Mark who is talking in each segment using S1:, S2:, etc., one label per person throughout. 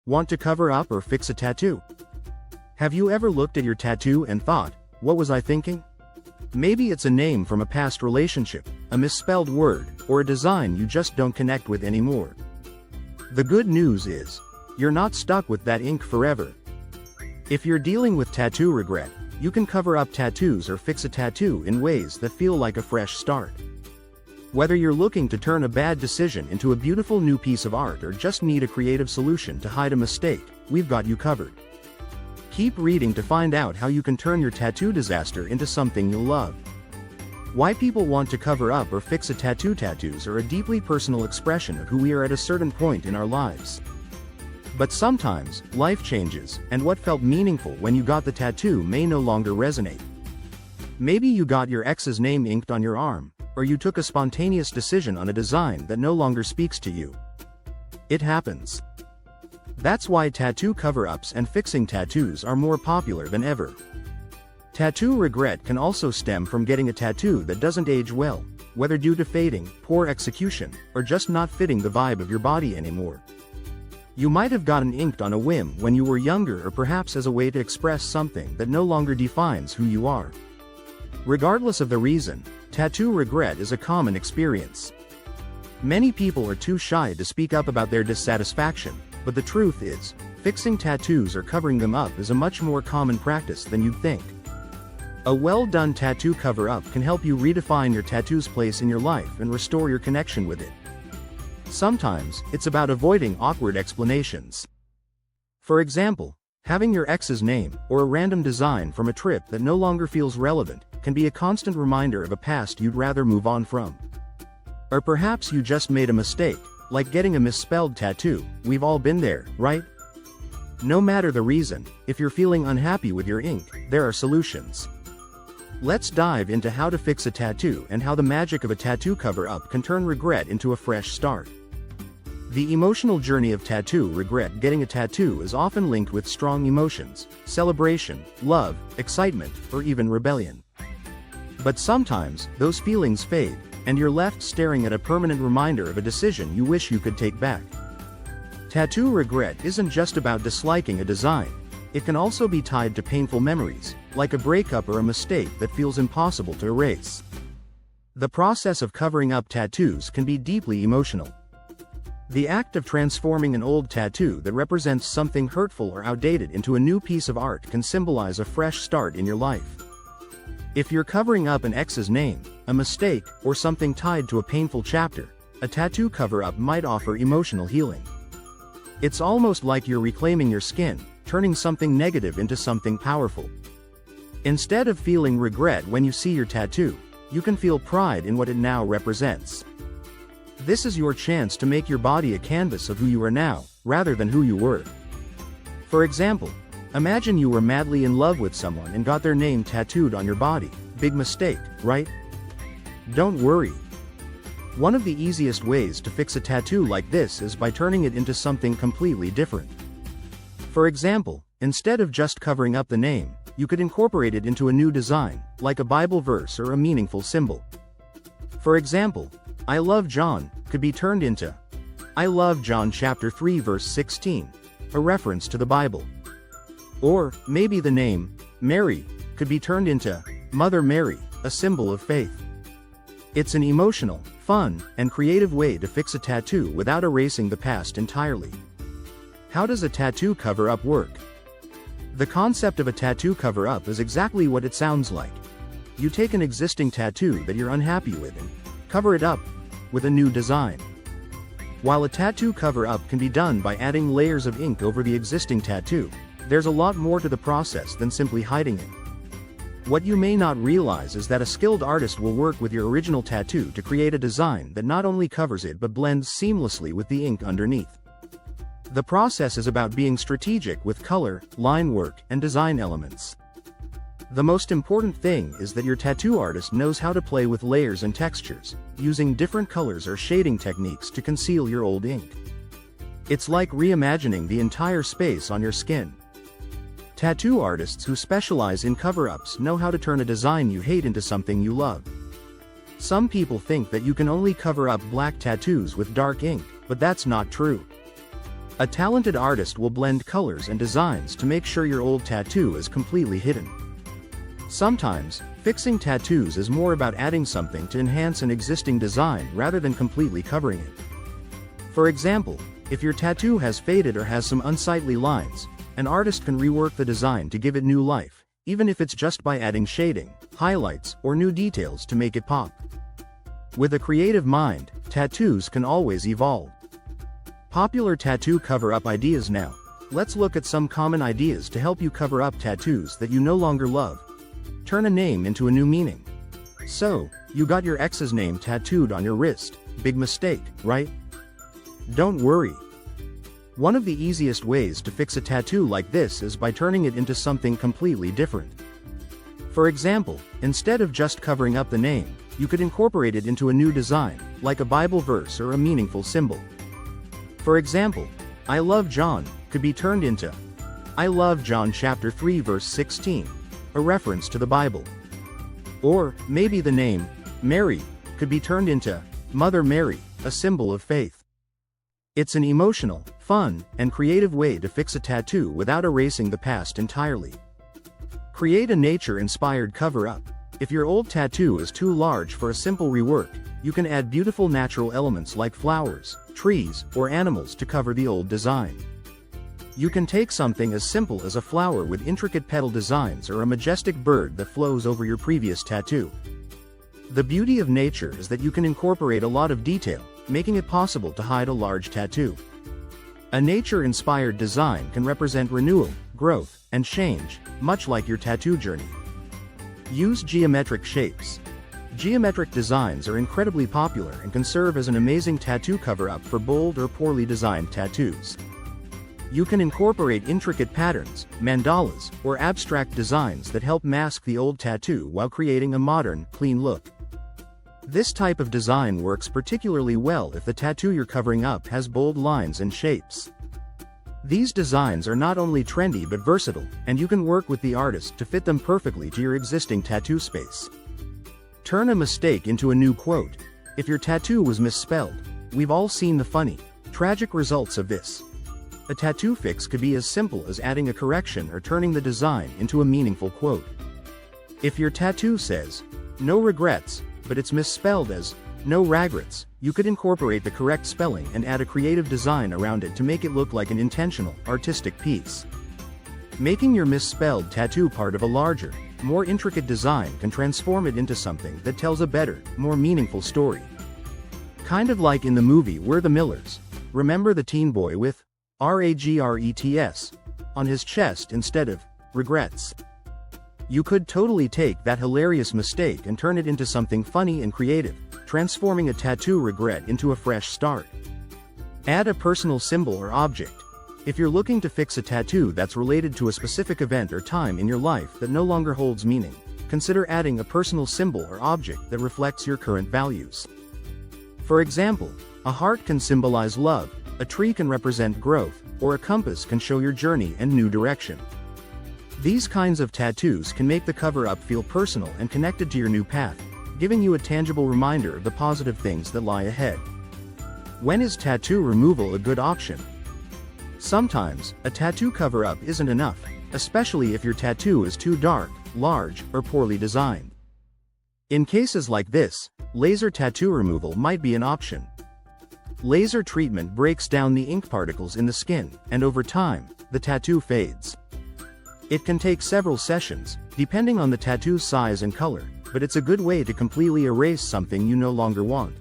S1: Want to cover up or fix a tattoo? Have you ever looked at your tattoo and thought, what was I thinking? Maybe it's a name from a past relationship, a misspelled word, or a design you just don't connect with anymore. The good news is, you're not stuck with that ink forever. If you're dealing with tattoo regret, you can cover up tattoos or fix a tattoo in ways that feel like a fresh start. Whether you're looking to turn a bad decision into a beautiful new piece of art or just need a creative solution to hide a mistake, we've got you covered. Keep reading to find out how you can turn your tattoo disaster into something you'll love. Why people want to cover up or fix a tattoo. Tattoos are a deeply personal expression of who we are at a certain point in our lives. But sometimes, life changes, and what felt meaningful when you got the tattoo may no longer resonate. Maybe you got your ex's name inked on your arm, or you took a spontaneous decision on a design that no longer speaks to you. It happens. That's why tattoo cover-ups and fixing tattoos are more popular than ever. Tattoo regret can also stem from getting a tattoo that doesn't age well, whether due to fading, poor execution, or just not fitting the vibe of your body anymore. You might have gotten inked on a whim when you were younger, or perhaps as a way to express something that no longer defines who you are. Regardless of the reason, tattoo regret is a common experience. Many people are too shy to speak up about their dissatisfaction, but the truth is, fixing tattoos or covering them up is a much more common practice than you'd think. A well-done tattoo cover-up can help you redefine your tattoo's place in your life and restore your connection with it. Sometimes, it's about avoiding awkward explanations. For example, having your ex's name, or a random design from a trip that no longer feels relevant, can be a constant reminder of a past you'd rather move on from. Or perhaps you just made a mistake, like getting a misspelled tattoo. We've all been there, right? No matter the reason, if you're feeling unhappy with your ink, there are solutions. Let's dive into how to fix a tattoo and how the magic of a tattoo cover-up can turn regret into a fresh start. The emotional journey of tattoo regret. Getting a tattoo is often linked with strong emotions, celebration, love, excitement, or even rebellion. But sometimes, those feelings fade, and you're left staring at a permanent reminder of a decision you wish you could take back. Tattoo regret isn't just about disliking a design. It can also be tied to painful memories, like a breakup or a mistake that feels impossible to erase. The process of covering up tattoos can be deeply emotional. The act of transforming an old tattoo that represents something hurtful or outdated into a new piece of art can symbolize a fresh start in your life. If you're covering up an ex's name, a mistake, or something tied to a painful chapter, a tattoo cover-up might offer emotional healing. It's almost like you're reclaiming your skin, turning something negative into something powerful. Instead of feeling regret when you see your tattoo, you can feel pride in what it now represents. This is your chance to make your body a canvas of who you are now, rather than who you were. For example, imagine you were madly in love with someone and got their name tattooed on your body. Big mistake, right? Don't worry. One of the easiest ways to fix a tattoo like this is by turning it into something completely different. For example, instead of just covering up the name, you could incorporate it into a new design, like a Bible verse or a meaningful symbol. For example, I love John could be turned into I love John chapter 3 verse 16, a reference to the Bible. Or, maybe the name Mary could be turned into Mother Mary, a symbol of faith. It's an emotional, fun, and creative way to fix a tattoo without erasing the past entirely. How does a tattoo cover-up work? The concept of a tattoo cover-up is exactly what it sounds like. You take an existing tattoo that you're unhappy with and cover it up with a new design. While a tattoo cover-up can be done by adding layers of ink over the existing tattoo, there's a lot more to the process than simply hiding it. What you may not realize is that a skilled artist will work with your original tattoo to create a design that not only covers it but blends seamlessly with the ink underneath. The process is about being strategic with color, line work, and design elements. The most important thing is that your tattoo artist knows how to play with layers and textures, using different colors or shading techniques to conceal your old ink. It's like reimagining the entire space on your skin. Tattoo artists who specialize in cover-ups know how to turn a design you hate into something you love. Some people think that you can only cover up black tattoos with dark ink, but that's not true. A talented artist will blend colors and designs to make sure your old tattoo is completely hidden. Sometimes, fixing tattoos is more about adding something to enhance an existing design rather than completely covering it. For example, if your tattoo has faded or has some unsightly lines, an artist can rework the design to give it new life, even if it's just by adding shading, highlights, or new details to make it pop. With a creative mind, tattoos can always evolve. Popular tattoo cover-up ideas now. Let's look at some common ideas to help you cover up tattoos that you no longer love. Turn a name into a new meaning. So, you got your ex's name tattooed on your wrist. Big mistake, right? Don't worry. One of the easiest ways to fix a tattoo like this is by turning it into something completely different. For example, instead of just covering up the name, you could incorporate it into a new design, like a Bible verse or a meaningful symbol. For example, I love John could be turned into I love John chapter 3 verse 16, a reference to the Bible. Or, maybe the name, Mary, could be turned into Mother Mary, a symbol of faith. It's an emotional, fun, and creative way to fix a tattoo without erasing the past entirely. Create a nature-inspired cover-up. If your old tattoo is too large for a simple rework, you can add beautiful natural elements like flowers, trees, or animals to cover the old design. You can take something as simple as a flower with intricate petal designs or a majestic bird that flows over your previous tattoo. The beauty of nature is that you can incorporate a lot of detail, making it possible to hide a large tattoo. A nature-inspired design can represent renewal, growth, and change, much like your tattoo journey. Use geometric shapes. Geometric designs are incredibly popular and can serve as an amazing tattoo cover-up for bold or poorly designed tattoos. You can incorporate intricate patterns, mandalas, or abstract designs that help mask the old tattoo while creating a modern, clean look. This type of design works particularly well if the tattoo you're covering up has bold lines and shapes. These designs are not only trendy but versatile, and you can work with the artist to fit them perfectly to your existing tattoo space. Turn a mistake into a new quote. If your tattoo was misspelled, we've all seen the funny, tragic results of this. A tattoo fix could be as simple as adding a correction or turning the design into a meaningful quote. If your tattoo says, "No regrets," but it's misspelled as "no regrets," you could incorporate the correct spelling and add a creative design around it to make it look like an intentional, artistic piece. Making your misspelled tattoo part of a larger, more intricate design can transform it into something that tells a better, more meaningful story. Kind of like in the movie We're the Millers. Remember the teen boy with regrets on his chest instead of regrets? You could totally take that hilarious mistake and turn it into something funny and creative, transforming a tattoo regret into a fresh start. Add a personal symbol or object. If you're looking to fix a tattoo that's related to a specific event or time in your life that no longer holds meaning, consider adding a personal symbol or object that reflects your current values. For example, a heart can symbolize love, a tree can represent growth, or a compass can show your journey and new direction. These kinds of tattoos can make the cover-up feel personal and connected to your new path, giving you a tangible reminder of the positive things that lie ahead. When is tattoo removal a good option? Sometimes, a tattoo cover-up isn't enough, especially if your tattoo is too dark, large, or poorly designed. In cases like this, laser tattoo removal might be an option. Laser treatment breaks down the ink particles in the skin, and over time, the tattoo fades. It can take several sessions, depending on the tattoo's size and color, but it's a good way to completely erase something you no longer want.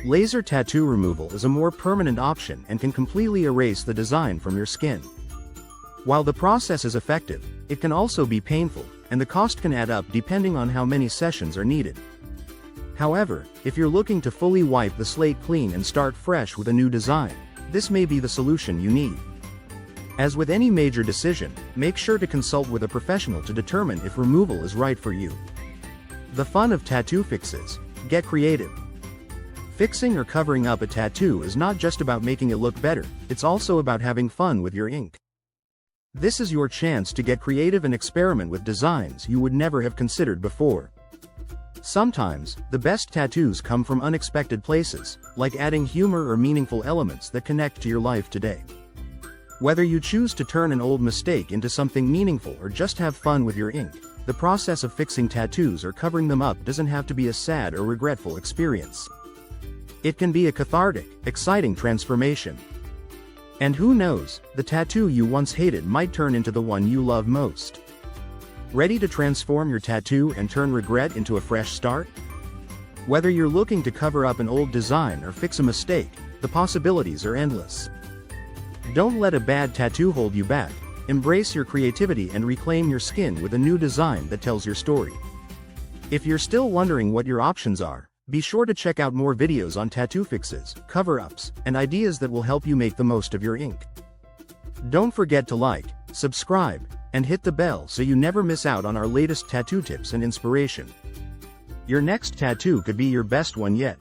S1: Laser tattoo removal is a more permanent option and can completely erase the design from your skin. While the process is effective, it can also be painful, and the cost can add up depending on how many sessions are needed. However, if you're looking to fully wipe the slate clean and start fresh with a new design, this may be the solution you need. As with any major decision, make sure to consult with a professional to determine if removal is right for you. The fun of tattoo fixes. Get creative. Fixing or covering up a tattoo is not just about making it look better, it's also about having fun with your ink. This is your chance to get creative and experiment with designs you would never have considered before. Sometimes, the best tattoos come from unexpected places, like adding humor or meaningful elements that connect to your life today. Whether you choose to turn an old mistake into something meaningful or just have fun with your ink, the process of fixing tattoos or covering them up doesn't have to be a sad or regretful experience. It can be a cathartic, exciting transformation. And who knows, the tattoo you once hated might turn into the one you love most. Ready to transform your tattoo and turn regret into a fresh start? Whether you're looking to cover up an old design or fix a mistake, the possibilities are endless. Don't let a bad tattoo hold you back. Embrace your creativity and reclaim your skin with a new design that tells your story. If you're still wondering what your options are, be sure to check out more videos on tattoo fixes, cover-ups, and ideas that will help you make the most of your ink. Don't forget to like, subscribe, and hit the bell so you never miss out on our latest tattoo tips and inspiration. Your next tattoo could be your best one yet.